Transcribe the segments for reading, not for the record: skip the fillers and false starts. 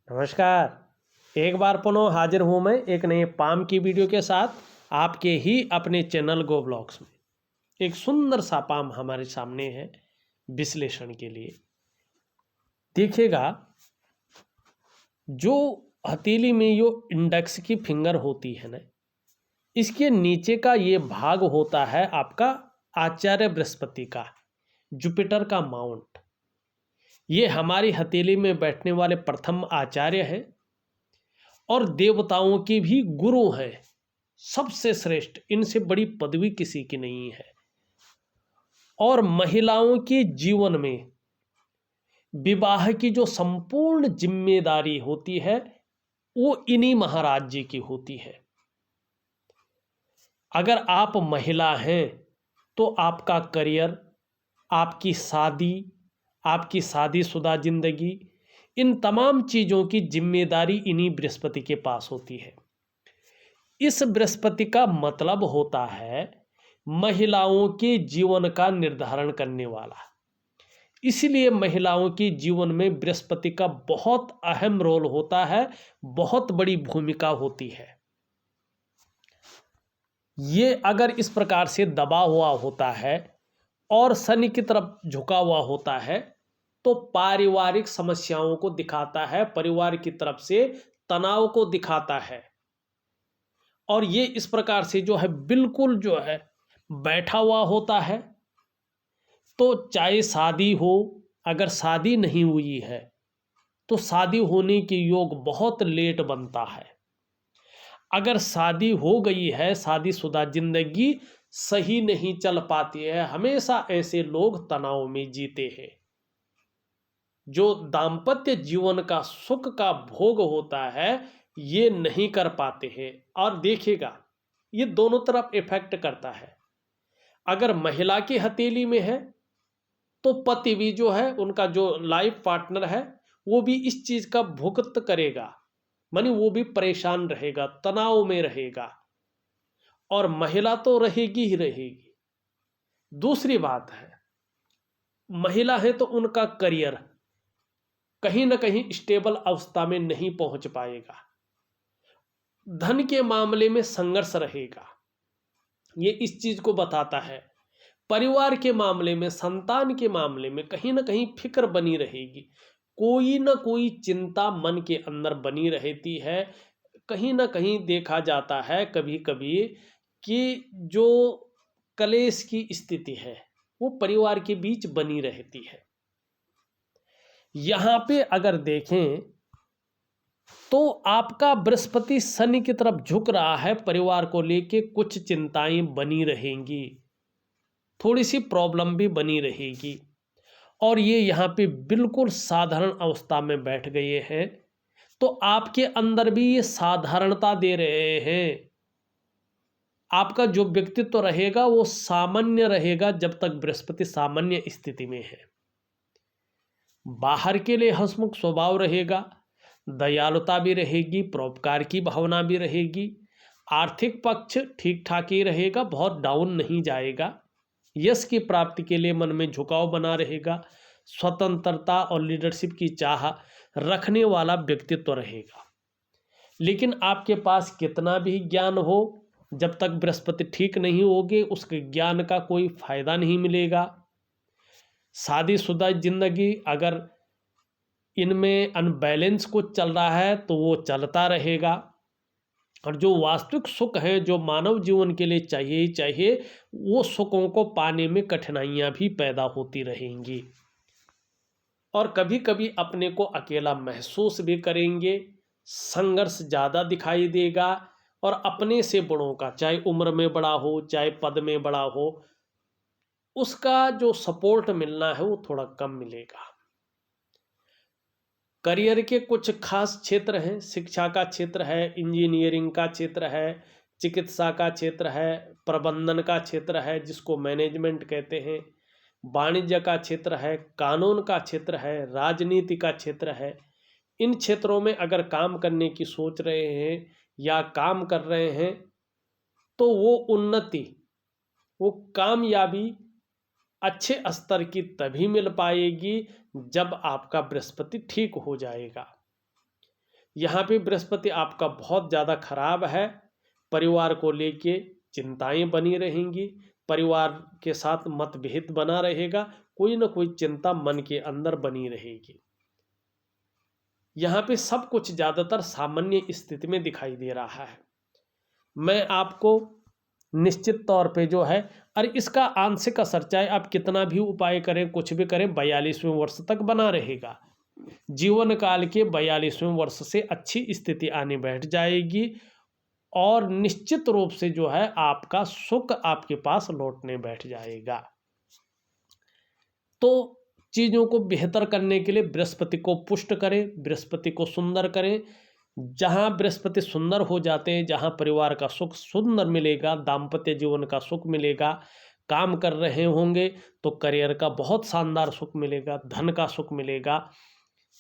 नमस्कार। एक बार पुनः हाजिर हूँ मैं एक नए पाम की वीडियो के साथ आपके ही अपने चैनल गो ब्लॉग्स में। एक सुंदर सा पाम हमारे सामने है विश्लेषण के लिए। देखिएगा, जो हथेली में जो इंडेक्स की फिंगर होती है ना, इसके नीचे का ये भाग होता है आपका आचार्य बृहस्पति का, जुपिटर का माउंट। ये हमारी हथेली में बैठने वाले प्रथम आचार्य हैं और देवताओं की भी गुरु हैं, सबसे श्रेष्ठ। इनसे बड़ी पदवी किसी की नहीं है। और महिलाओं के जीवन में विवाह की जो संपूर्ण जिम्मेदारी होती है वो इन्हीं महाराज जी की होती है। अगर आप महिला हैं तो आपका करियर, आपकी शादीशुदा जिंदगी, इन तमाम चीज़ों की जिम्मेदारी इन्हीं बृहस्पति के पास होती है। इस बृहस्पति का मतलब होता है महिलाओं के जीवन का निर्धारण करने वाला। इसलिए महिलाओं के जीवन में बृहस्पति का बहुत अहम रोल होता है, बहुत बड़ी भूमिका होती है। ये अगर इस प्रकार से दबा हुआ होता है और शनि की तरफ झुका हुआ होता है तो पारिवारिक समस्याओं को दिखाता है, परिवार की तरफ से तनाव को दिखाता है। और ये इस प्रकार से जो है बिल्कुल जो है बैठा हुआ होता है, तो चाहे शादी हो, अगर शादी नहीं हुई है तो शादी होने के योग बहुत लेट बनता है। अगर शादी हो गई है, शादीशुदा जिंदगी सही नहीं चल पाती है। हमेशा ऐसे लोग तनाव में जीते हैं। जो दाम्पत्य जीवन का सुख का भोग होता है ये नहीं कर पाते हैं। और देखिएगा, ये दोनों तरफ इफेक्ट करता है। अगर महिला की हथेली में है तो पति भी जो है, उनका जो लाइफ पार्टनर है, वो भी इस चीज का भुगत करेगा, मानी वो भी परेशान रहेगा, तनाव में रहेगा। और महिला तो रहेगी ही रहेगी। दूसरी बात है, महिला है तो उनका करियर कहीं ना कहीं स्टेबल अवस्था में नहीं पहुंच पाएगा। धन के मामले में संघर्ष रहेगा, ये इस चीज को बताता है। परिवार के मामले में, संतान के मामले में कहीं ना कहीं फिक्र बनी रहेगी, कोई ना कोई चिंता मन के अंदर बनी रहती है। कहीं ना कहीं देखा जाता है कभी कभी कि जो कलेश की स्थिति है वो परिवार के बीच बनी रहती है। यहां पे अगर देखें तो आपका बृहस्पति शनि की तरफ झुक रहा है, परिवार को लेके कुछ चिंताएं बनी रहेंगी, थोड़ी सी प्रॉब्लम भी बनी रहेगी। और ये यहाँ पे बिल्कुल साधारण अवस्था में बैठ गए हैं, तो आपके अंदर भी ये साधारणता दे रहे हैं। आपका जो व्यक्तित्व रहेगा वो सामान्य रहेगा जब तक बृहस्पति सामान्य स्थिति में है। बाहर के लिए हंसमुख स्वभाव रहेगा, दयालुता भी रहेगी, परोपकार की भावना भी रहेगी। आर्थिक पक्ष ठीक ठाक ही रहेगा, बहुत डाउन नहीं जाएगा। यश की प्राप्ति के लिए मन में झुकाव बना रहेगा। स्वतंत्रता और लीडरशिप की चाह रखने वाला व्यक्तित्व रहेगा। लेकिन आपके पास कितना भी ज्ञान हो, जब तक बृहस्पति ठीक नहीं होगे उसके ज्ञान का कोई फायदा नहीं मिलेगा। शादीशुदा जिंदगी अगर इनमें अनबैलेंस कुछ चल रहा है तो वो चलता रहेगा। और जो वास्तविक सुख है, जो मानव जीवन के लिए चाहिए ही चाहिए, वो सुखों को पाने में कठिनाइयां भी पैदा होती रहेंगी। और कभी कभी अपने को अकेला महसूस भी करेंगे, संघर्ष ज़्यादा दिखाई देगा। और अपने से बड़ों का, चाहे उम्र में बड़ा हो चाहे पद में बड़ा हो, उसका जो सपोर्ट मिलना है वो थोड़ा कम मिलेगा। करियर के कुछ खास क्षेत्र हैं, शिक्षा का क्षेत्र है, इंजीनियरिंग का क्षेत्र है, चिकित्सा का क्षेत्र है, प्रबंधन का क्षेत्र है जिसको मैनेजमेंट कहते हैं, वाणिज्य का क्षेत्र है, कानून का क्षेत्र है, राजनीति का क्षेत्र है। इन क्षेत्रों में अगर काम करने की सोच रहे हैं या काम कर रहे हैं तो वो उन्नति, वो कामयाबी अच्छे स्तर की तभी मिल पाएगी जब आपका बृहस्पति ठीक हो जाएगा। यहाँ पे बृहस्पति आपका बहुत ज़्यादा खराब है। परिवार को लेके चिंताएं बनी रहेंगी, परिवार के साथ मतभेद बना रहेगा, कोई ना कोई चिंता मन के अंदर बनी रहेगी। यहाँ पे सब कुछ ज़्यादातर सामान्य स्थिति में दिखाई दे रहा है। मैं आपको निश्चित तौर पे जो है, और इसका आंशिक असर चाहे आप कितना भी उपाय करें, कुछ भी करें, 42वें वर्ष तक बना रहेगा। जीवन काल के 42वें वर्ष से अच्छी स्थिति आने बैठ जाएगी और निश्चित रूप से जो है आपका सुख आपके पास लौटने बैठ जाएगा। तो चीज़ों को बेहतर करने के लिए बृहस्पति को पुष्ट करें, बृहस्पति को सुंदर करें। जहाँ बृहस्पति सुंदर हो जाते हैं, जहाँ परिवार का सुख सुंदर मिलेगा, दाम्पत्य जीवन का सुख मिलेगा, काम कर रहे होंगे तो करियर का बहुत शानदार सुख मिलेगा, धन का सुख मिलेगा,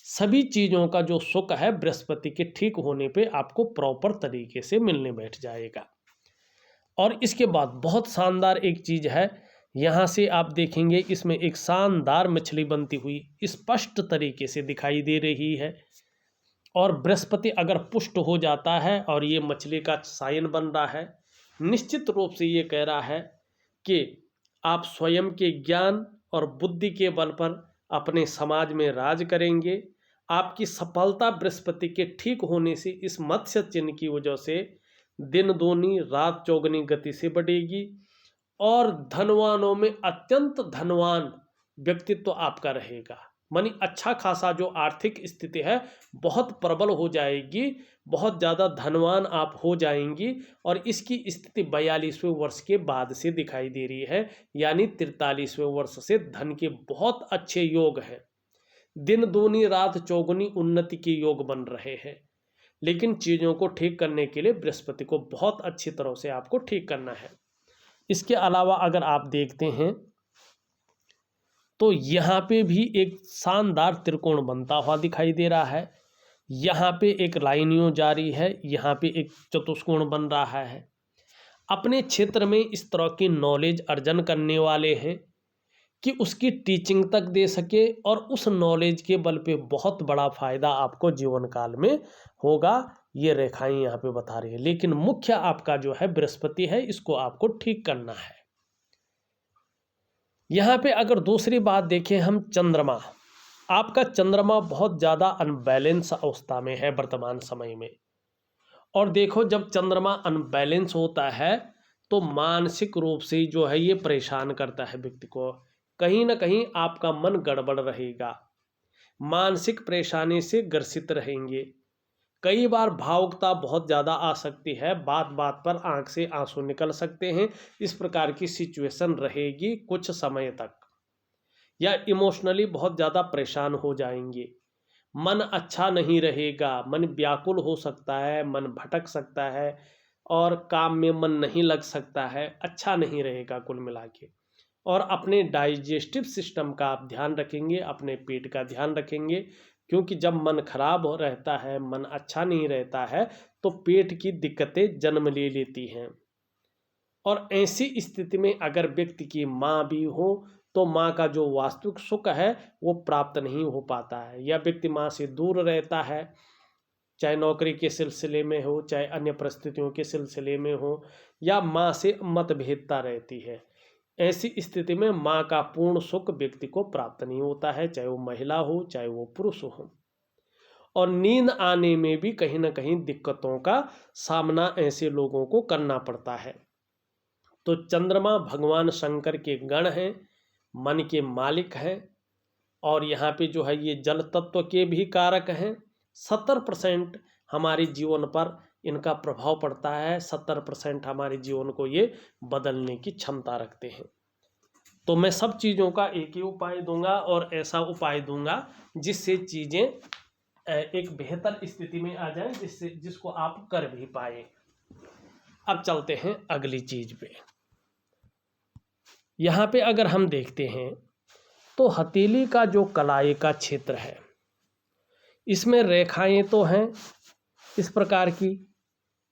सभी चीज़ों का जो सुख है बृहस्पति के ठीक होने पे आपको प्रॉपर तरीके से मिलने बैठ जाएगा। और इसके बाद बहुत शानदार एक चीज़ है, यहाँ से आप देखेंगे इसमें एक शानदार मछली बनती हुई स्पष्ट तरीके से दिखाई दे रही है। और बृहस्पति अगर पुष्ट हो जाता है और ये मछली का साइन बन रहा है, निश्चित रूप से ये कह रहा है कि आप स्वयं के ज्ञान और बुद्धि के बल पर अपने समाज में राज करेंगे। आपकी सफलता बृहस्पति के ठीक होने से इस मत्स्य चिन्ह की वजह से दिन दूनी रात चौगुनी गति से बढ़ेगी और धनवानों में अत्यंत धनवान व्यक्तित्व आपका रहेगा। मानी अच्छा खासा जो आर्थिक स्थिति है बहुत प्रबल हो जाएगी, बहुत ज़्यादा धनवान आप हो जाएंगी। और इसकी स्थिति 42वें वर्ष के बाद से दिखाई दे रही है, यानी 43वें वर्ष से धन के बहुत अच्छे योग हैं। दिन दूनी रात चौगुनी उन्नति के योग बन रहे हैं। लेकिन चीज़ों को ठीक करने के लिए बृहस्पति को बहुत अच्छी तरह से आपको ठीक करना है। इसके अलावा अगर आप देखते हैं तो यहाँ पे भी एक शानदार त्रिकोण बनता हुआ दिखाई दे रहा है। यहाँ पे एक लाइनियों जारी है, यहाँ पे एक चतुष्कोण बन रहा है। अपने क्षेत्र में इस तरह की नॉलेज अर्जन करने वाले हैं कि उसकी टीचिंग तक दे सके और उस नॉलेज के बल पे बहुत बड़ा फायदा आपको जीवन काल में होगा। ये रेखाएं यहाँ पे बता रही है। लेकिन मुख्य आपका जो है बृहस्पति है, इसको आपको ठीक करना है। यहाँ पे अगर दूसरी बात देखें हम, चंद्रमा, आपका चंद्रमा बहुत ज़्यादा अनबैलेंस अवस्था में है वर्तमान समय में। और देखो जब चंद्रमा अनबैलेंस होता है तो मानसिक रूप से जो है ये परेशान करता है व्यक्ति को। कहीं ना कहीं आपका मन गड़बड़ रहेगा, मानसिक परेशानी से ग्रसित रहेंगे। कई बार भावुकता बहुत ज़्यादा आ सकती है, बात बात पर आंख से आंसू निकल सकते हैं। इस प्रकार की सिचुएशन रहेगी कुछ समय तक, या इमोशनली बहुत ज़्यादा परेशान हो जाएंगे। मन अच्छा नहीं रहेगा, मन व्याकुल हो सकता है, मन भटक सकता है और काम में मन नहीं लग सकता है, अच्छा नहीं रहेगा कुल मिला के। और अपने डाइजेस्टिव सिस्टम का आप ध्यान रखेंगे, अपने पेट का ध्यान रखेंगे, क्योंकि जब मन खराब रहता है, मन अच्छा नहीं रहता है तो पेट की दिक्कतें जन्म ले लेती हैं। और ऐसी स्थिति में अगर व्यक्ति की माँ भी हो तो माँ का जो वास्तविक सुख है वो प्राप्त नहीं हो पाता है, या व्यक्ति माँ से दूर रहता है, चाहे नौकरी के सिलसिले में हो, चाहे अन्य परिस्थितियों के सिलसिले में हो, या माँ से मतभेदता रहती है। ऐसी स्थिति में माँ का पूर्ण सुख व्यक्ति को प्राप्त नहीं होता है, चाहे वो महिला हो चाहे वो पुरुष हो। और नींद आने में भी कहीं ना कहीं दिक्कतों का सामना ऐसे लोगों को करना पड़ता है। तो चंद्रमा भगवान शंकर के गण हैं, मन के मालिक हैं, और यहाँ पे जो है ये जल तत्व के भी कारक हैं। 70% हमारे जीवन पर इनका प्रभाव पड़ता है, 70% हमारे जीवन को ये बदलने की क्षमता रखते हैं। तो मैं सब चीज़ों का एक ही उपाय दूंगा, और ऐसा उपाय दूंगा जिससे चीज़ें एक बेहतर स्थिति में आ जाएं, जिसको आप कर भी पाए। अब चलते हैं अगली चीज पे। यहाँ पे अगर हम देखते हैं तो हथेली का जो कलाई का क्षेत्र है, इसमें रेखाएं तो हैं इस प्रकार की,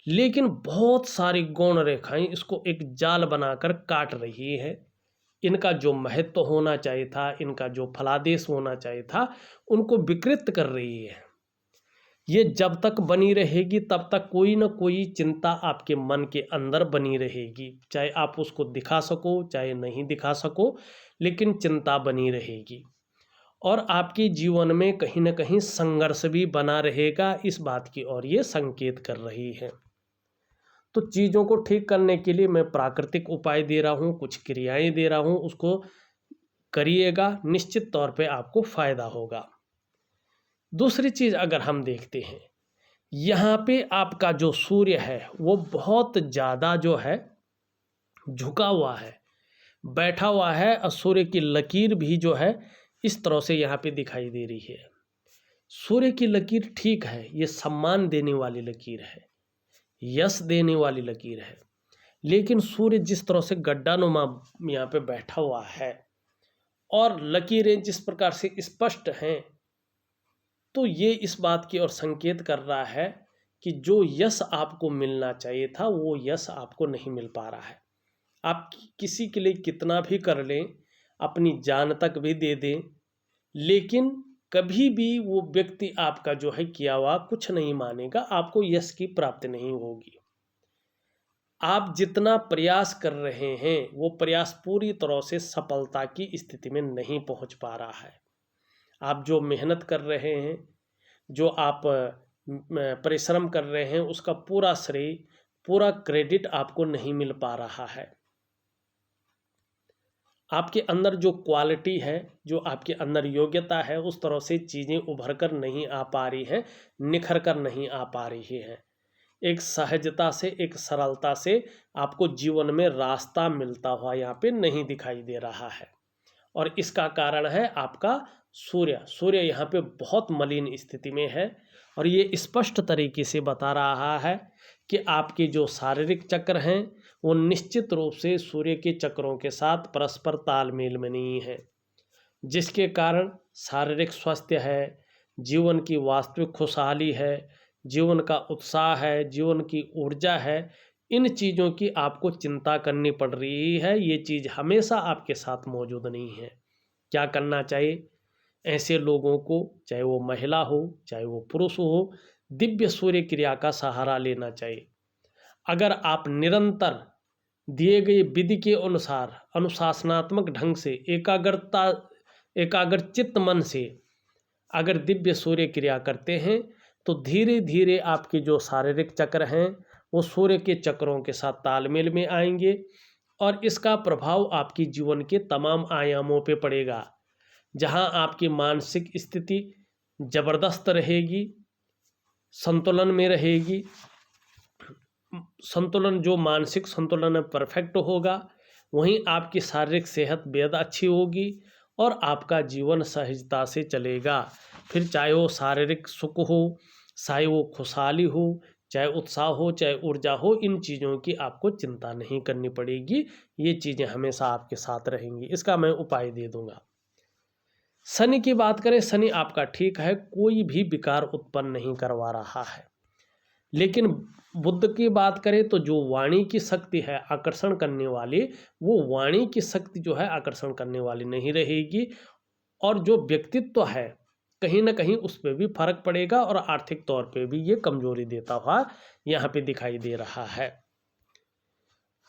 लेकिन बहुत सारी गौण रेखाएं इसको एक जाल बनाकर काट रही है। इनका जो महत्व होना चाहिए था, इनका जो फलादेश होना चाहिए था, उनको विकृत कर रही है। ये जब तक बनी रहेगी तब तक कोई ना कोई चिंता आपके मन के अंदर बनी रहेगी, चाहे आप उसको दिखा सको चाहे नहीं दिखा सको, लेकिन चिंता बनी रहेगी। और आपके जीवन में कहीं ना कहीं संघर्ष भी बना रहेगा, इस बात की ओर ये संकेत कर रही है। तो चीज़ों को ठीक करने के लिए मैं प्राकृतिक उपाय दे रहा हूँ, कुछ क्रियाएं दे रहा हूँ, उसको करिएगा, निश्चित तौर पे आपको फायदा होगा। दूसरी चीज़ अगर हम देखते हैं, यहाँ पे आपका जो सूर्य है वो बहुत ज़्यादा जो है झुका हुआ है, बैठा हुआ है, और सूर्य की लकीर भी जो है इस तरह से यहाँ पे दिखाई दे रही है। सूर्य की लकीर ठीक है, ये सम्मान देने वाली लकीर है, यश देने वाली लकीर है, लेकिन सूर्य जिस तरह से गड्ढानुमा यहाँ पे बैठा हुआ है और लकीरें जिस प्रकार से स्पष्ट हैं, तो ये इस बात की ओर संकेत कर रहा है कि जो यश आपको मिलना चाहिए था वो यश आपको नहीं मिल पा रहा है। आप किसी के लिए कितना भी कर लें, अपनी जान तक भी दे दें, लेकिन कभी भी वो व्यक्ति आपका जो है किया हुआ कुछ नहीं मानेगा, आपको यश की प्राप्ति नहीं होगी। आप जितना प्रयास कर रहे हैं वो प्रयास पूरी तरह से सफलता की स्थिति में नहीं पहुंच पा रहा है। आप जो मेहनत कर रहे हैं, जो आप परिश्रम कर रहे हैं, उसका पूरा श्रेय, पूरा क्रेडिट आपको नहीं मिल पा रहा है। आपके अंदर जो क्वालिटी है, जो आपके अंदर योग्यता है, उस तरह से चीज़ें उभर कर नहीं आ पा रही हैं, निखर कर नहीं आ पा रही हैं। एक सहजता से, एक सरलता से आपको जीवन में रास्ता मिलता हुआ यहाँ पे नहीं दिखाई दे रहा है। और इसका कारण है आपका सूर्य यहाँ पे बहुत मलिन स्थिति में है, और ये स्पष्ट तरीके से बता रहा है कि आपके जो शारीरिक चक्र हैं वो निश्चित रूप से सूर्य के चक्रों के साथ परस्पर तालमेल में नहीं है, जिसके कारण शारीरिक स्वास्थ्य है, जीवन की वास्तविक खुशहाली है, जीवन का उत्साह है, जीवन की ऊर्जा है, इन चीज़ों की आपको चिंता करनी पड़ रही है। ये चीज़ हमेशा आपके साथ मौजूद नहीं है। क्या करना चाहिए? ऐसे लोगों को, चाहे वो महिला हो चाहे वो पुरुष हो, दिव्य सूर्य क्रिया का सहारा लेना चाहिए। अगर आप निरंतर दिए गए विधि के अनुसार अनुशासनात्मक ढंग से एकाग्रचित्त मन से अगर दिव्य सूर्य क्रिया करते हैं, तो धीरे धीरे आपके जो शारीरिक चक्र हैं वो सूर्य के चक्रों के साथ तालमेल में आएंगे, और इसका प्रभाव आपकी जीवन के तमाम आयामों पे पड़ेगा। जहां आपकी मानसिक स्थिति जबरदस्त रहेगी, संतुलन में रहेगी, संतुलन जो मानसिक संतुलन है परफेक्ट होगा, वहीं आपकी शारीरिक सेहत बेहद अच्छी होगी और आपका जीवन सहजता से चलेगा। फिर चाहे वो शारीरिक सुख हो, चाहे वो खुशहाली हो, चाहे उत्साह हो, चाहे ऊर्जा हो, इन चीज़ों की आपको चिंता नहीं करनी पड़ेगी। ये चीज़ें हमेशा आपके साथ रहेंगी। इसका मैं उपाय दे दूंगा। शनि की बात करें, शनि आपका ठीक है, कोई भी विकार उत्पन्न नहीं करवा रहा है। लेकिन बुध की बात करें तो जो वाणी की शक्ति है आकर्षण करने वाली, वो वाणी की शक्ति जो है आकर्षण करने वाली नहीं रहेगी, और जो व्यक्तित्व है कहीं ना कहीं उस पर भी फर्क पड़ेगा, और आर्थिक तौर पे भी ये कमजोरी देता हुआ यहाँ पे दिखाई दे रहा है।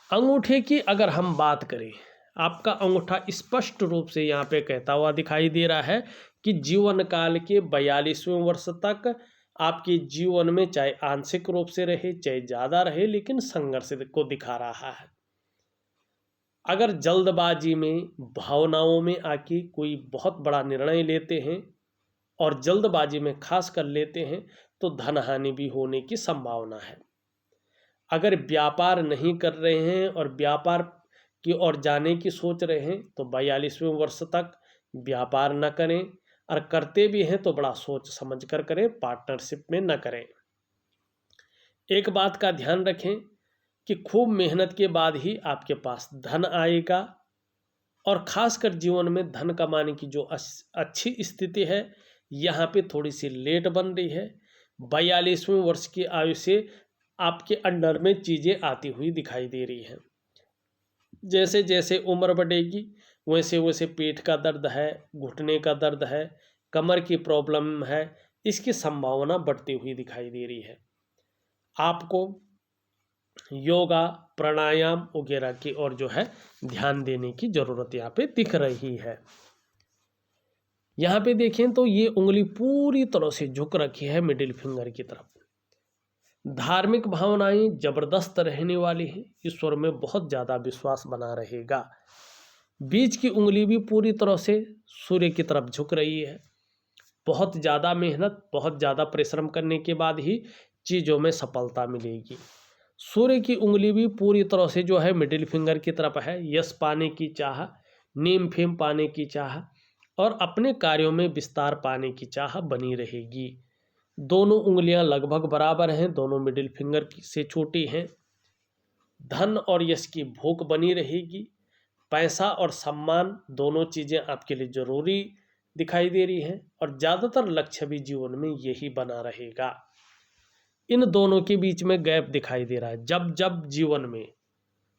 अंगूठे की अगर हम बात करें, आपका अंगूठा स्पष्ट रूप से यहाँ पे कहता हुआ दिखाई दे रहा है कि जीवन काल के 42वें वर्ष तक आपके जीवन में चाहे आंशिक रूप से रहे चाहे ज़्यादा रहे, लेकिन संघर्ष को दिखा रहा है। अगर जल्दबाजी में, भावनाओं में आके कोई बहुत बड़ा निर्णय लेते हैं और जल्दबाजी में खास कर लेते हैं, तो धन हानि भी होने की संभावना है। अगर व्यापार नहीं कर रहे हैं और व्यापार की ओर जाने की सोच रहे हैं, तो 42वें वर्ष तक व्यापार न करें, और करते भी हैं तो बड़ा सोच समझ कर करें, पार्टनरशिप में न करें। एक बात का ध्यान रखें कि खूब मेहनत के बाद ही आपके पास धन आएगा, और खासकर जीवन में धन कमाने की जो अच्छी स्थिति है यहाँ पे थोड़ी सी लेट बन रही है। 42वें वर्ष की आयु से आपके अंडर में चीज़ें आती हुई दिखाई दे रही हैं। जैसे जैसे उम्र बढ़ेगी वैसे वैसे पेट का दर्द है, घुटने का दर्द है, कमर की प्रॉब्लम है, इसकी संभावना बढ़ती हुई दिखाई दे रही है। आपको योगा, प्राणायाम वगैरह की ओर जो है ध्यान देने की जरूरत यहाँ पे दिख रही है। यहाँ पे देखें तो ये उंगली पूरी तरह से झुक रखी है मिडिल फिंगर की तरफ। धार्मिक भावनाएं जबरदस्त रहने वाली हैं, ईश्वर में बहुत ज़्यादा विश्वास बना रहेगा। बीच की उंगली भी पूरी तरह से सूर्य की तरफ झुक रही है। बहुत ज़्यादा मेहनत, बहुत ज़्यादा परिश्रम करने के बाद ही चीज़ों में सफलता मिलेगी। सूर्य की उंगली भी पूरी तरह से जो है मिडिल फिंगर की तरफ है। यश पाने की चाह, नीम फेम पाने की चाह और अपने कार्यों में विस्तार पाने की चाह बनी रहेगी। दोनों उंगलियां लगभग बराबर हैं, दोनों मिडिल फिंगर से छोटी हैं। धन और यश की भूख बनी रहेगी। पैसा और सम्मान दोनों चीज़ें आपके लिए ज़रूरी दिखाई दे रही हैं और ज़्यादातर लक्ष्य भी जीवन में यही बना रहेगा। इन दोनों के बीच में गैप दिखाई दे रहा है। जब जब जीवन में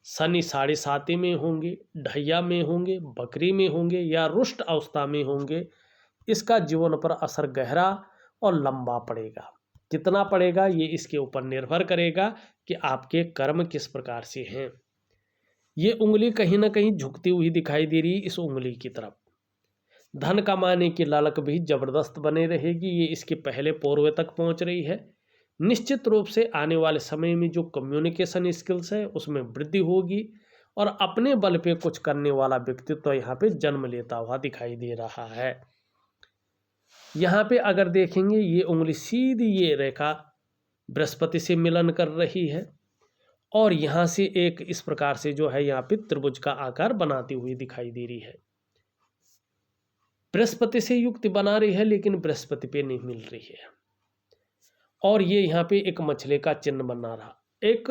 शनि 7.5 में होंगे, ढैया में होंगे, बकरी में होंगे या रुष्ट अवस्था में होंगे, इसका जीवन पर असर गहरा और लंबा पड़ेगा। कितना पड़ेगा ये इसके ऊपर निर्भर करेगा कि आपके कर्म किस प्रकार से हैं। ये उंगली कहीं ना कहीं झुकती हुई दिखाई दे रही है इस उंगली की तरफ। धन कमाने की लालच भी जबरदस्त बने रहेगी। ये इसके पहले पोरवे तक पहुंच रही है। निश्चित रूप से आने वाले समय में जो कम्युनिकेशन स्किल्स है उसमें वृद्धि होगी और अपने बल पे कुछ करने वाला व्यक्तित्व तो यहाँ पे जन्म लेता हुआ दिखाई दे रहा है। यहाँ पे अगर देखेंगे ये उंगली सीधी ये रेखा बृहस्पति से मिलन कर रही है और यहाँ से एक इस प्रकार से जो है यहाँ पे त्रिभुज का आकार बनाती हुई दिखाई दे रही है। बृहस्पति से युक्ति बना रही है लेकिन बृहस्पति पे नहीं मिल रही है और ये यहाँ पे एक मछली का चिन्ह बना रहा। एक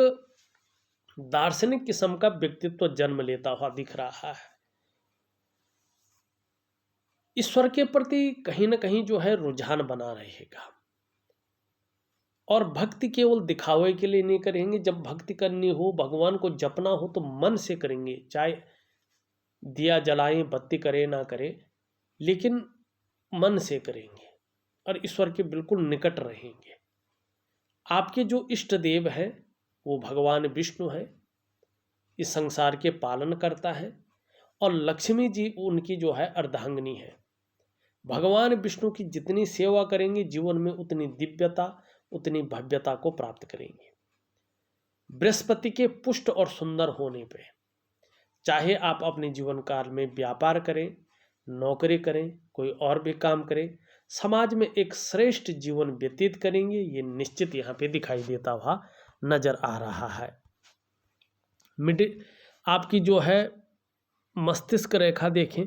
दार्शनिक किस्म का व्यक्तित्व जन्म लेता हुआ दिख रहा है। ईश्वर के प्रति कहीं ना कहीं जो है रुझान बना रहेगा और भक्ति केवल दिखावे के लिए नहीं करेंगे। जब भक्ति करनी हो, भगवान को जपना हो तो मन से करेंगे। चाहे दिया जलाएं, बत्ती करें ना करें, लेकिन मन से करेंगे और ईश्वर के बिल्कुल निकट रहेंगे। आपके जो इष्ट देव हैं वो भगवान विष्णु है, इस संसार के पालन करता है और लक्ष्मी जी उनकी जो है अर्धांगिनी है। भगवान विष्णु की जितनी सेवा करेंगे जीवन में उतनी दिव्यता, उतनी भव्यता को प्राप्त करेंगे। बृहस्पति के पुष्ट और सुंदर होने पे चाहे आप अपने जीवन काल में व्यापार करें, नौकरी करें, कोई और भी काम करें, समाज में एक श्रेष्ठ जीवन व्यतीत करेंगे, ये निश्चित यहाँ पे दिखाई देता हुआ नजर आ रहा है। मिडिल आपकी जो है मस्तिष्क रेखा देखें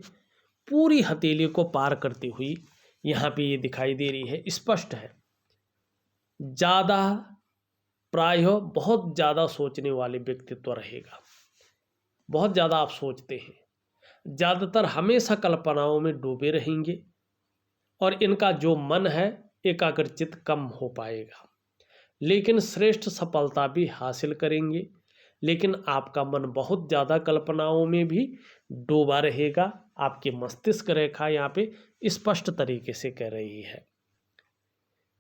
पूरी हथेली को पार करती हुई यहाँ पे ये दिखाई दे रही है, स्पष्ट है। ज़्यादा प्रायः बहुत ज़्यादा सोचने वाले व्यक्तित्व रहेगा। बहुत ज़्यादा आप सोचते हैं, ज़्यादातर हमेशा कल्पनाओं में डूबे रहेंगे और इनका जो मन है एकाग्रचित कम हो पाएगा, लेकिन श्रेष्ठ सफलता भी हासिल करेंगे। लेकिन आपका मन बहुत ज़्यादा कल्पनाओं में भी डूबा रहेगा। आपकी मस्तिष्क रेखा यहाँ पे स्पष्ट तरीके से कह रही है।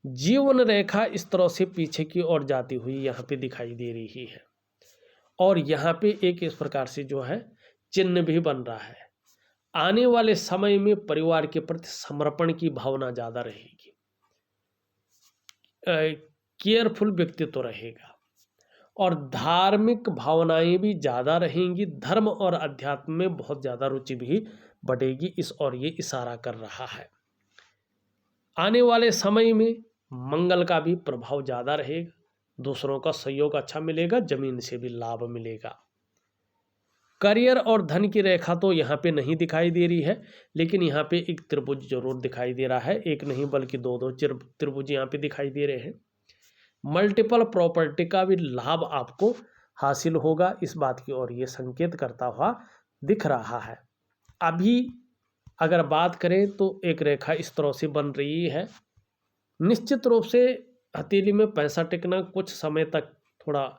जीवन रेखा इस तरह से पीछे की ओर जाती हुई यहाँ पे दिखाई दे रही है और यहाँ पे एक इस प्रकार से जो है चिन्ह भी बन रहा है। आने वाले समय में परिवार के प्रति समर्पण की भावना ज़्यादा रहेगी, केयरफुल व्यक्तित्व रहेगा और धार्मिक भावनाएं भी ज़्यादा रहेंगी। धर्म और अध्यात्म में बहुत ज़्यादा रुचि भी बढ़ेगी, इस और ये इशारा कर रहा है। आने वाले समय में मंगल का भी प्रभाव ज़्यादा रहेगा, दूसरों का सहयोग अच्छा मिलेगा, जमीन से भी लाभ मिलेगा। करियर और धन की रेखा तो यहाँ पे नहीं दिखाई दे रही है, लेकिन यहाँ पे एक त्रिभुज जरूर दिखाई दे रहा है। एक नहीं बल्कि दो त्रिभुज यहाँ पे दिखाई दे रहे हैं। मल्टीपल प्रॉपर्टी का भी लाभ आपको हासिल होगा, इस बात की ओर ये संकेत करता हुआ दिख रहा है। अभी अगर बात करें तो एक रेखा इस तरह से बन रही है। निश्चित रूप से हथेली में पैसा टिकना कुछ समय तक थोड़ा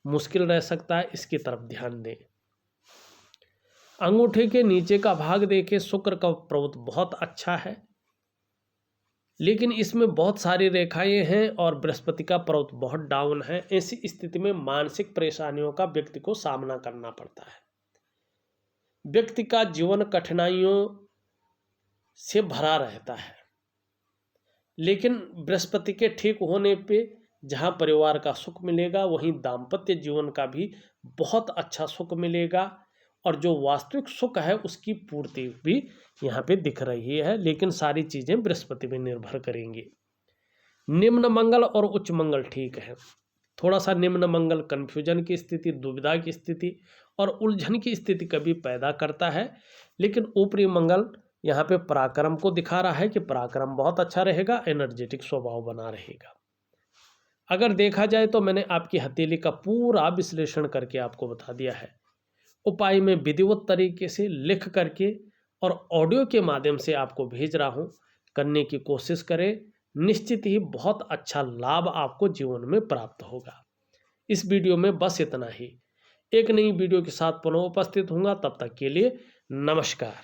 मुश्किल रह सकता है, इसकी तरफ ध्यान दें। अंगूठे के नीचे का भाग देखें, शुक्र का प्रभुत्व बहुत अच्छा है, लेकिन इसमें बहुत सारी रेखाएं हैं और बृहस्पति का पर्वत बहुत डाउन है। ऐसी स्थिति में मानसिक परेशानियों का व्यक्ति को सामना करना पड़ता है। व्यक्ति का जीवन कठिनाइयों से भरा रहता है। लेकिन बृहस्पति के ठीक होने पे जहाँ परिवार का सुख मिलेगा, वहीं दाम्पत्य जीवन का भी बहुत अच्छा सुख मिलेगा और जो वास्तविक सुख है उसकी पूर्ति भी यहाँ पे दिख रही है। लेकिन सारी चीज़ें बृहस्पति पे निर्भर करेंगी। निम्न मंगल और उच्च मंगल ठीक है। थोड़ा सा निम्न मंगल कन्फ्यूजन की स्थिति, दुविधा की स्थिति और उलझन की स्थिति कभी पैदा करता है। लेकिन ऊपरी मंगल यहाँ पे पराक्रम को दिखा रहा है कि पराक्रम बहुत अच्छा रहेगा, एनर्जेटिक स्वभाव बना रहेगा। अगर देखा जाए तो मैंने आपकी हथेली का पूरा विश्लेषण करके आपको बता दिया है। उपाय में विधिवत तरीके से लिख करके और ऑडियो के माध्यम से आपको भेज रहा हूँ, करने की कोशिश करें। निश्चित ही बहुत अच्छा लाभ आपको जीवन में प्राप्त होगा। इस वीडियो में बस इतना ही। एक नई वीडियो के साथ पुनः उपस्थित होऊंगा, तब तक के लिए नमस्कार।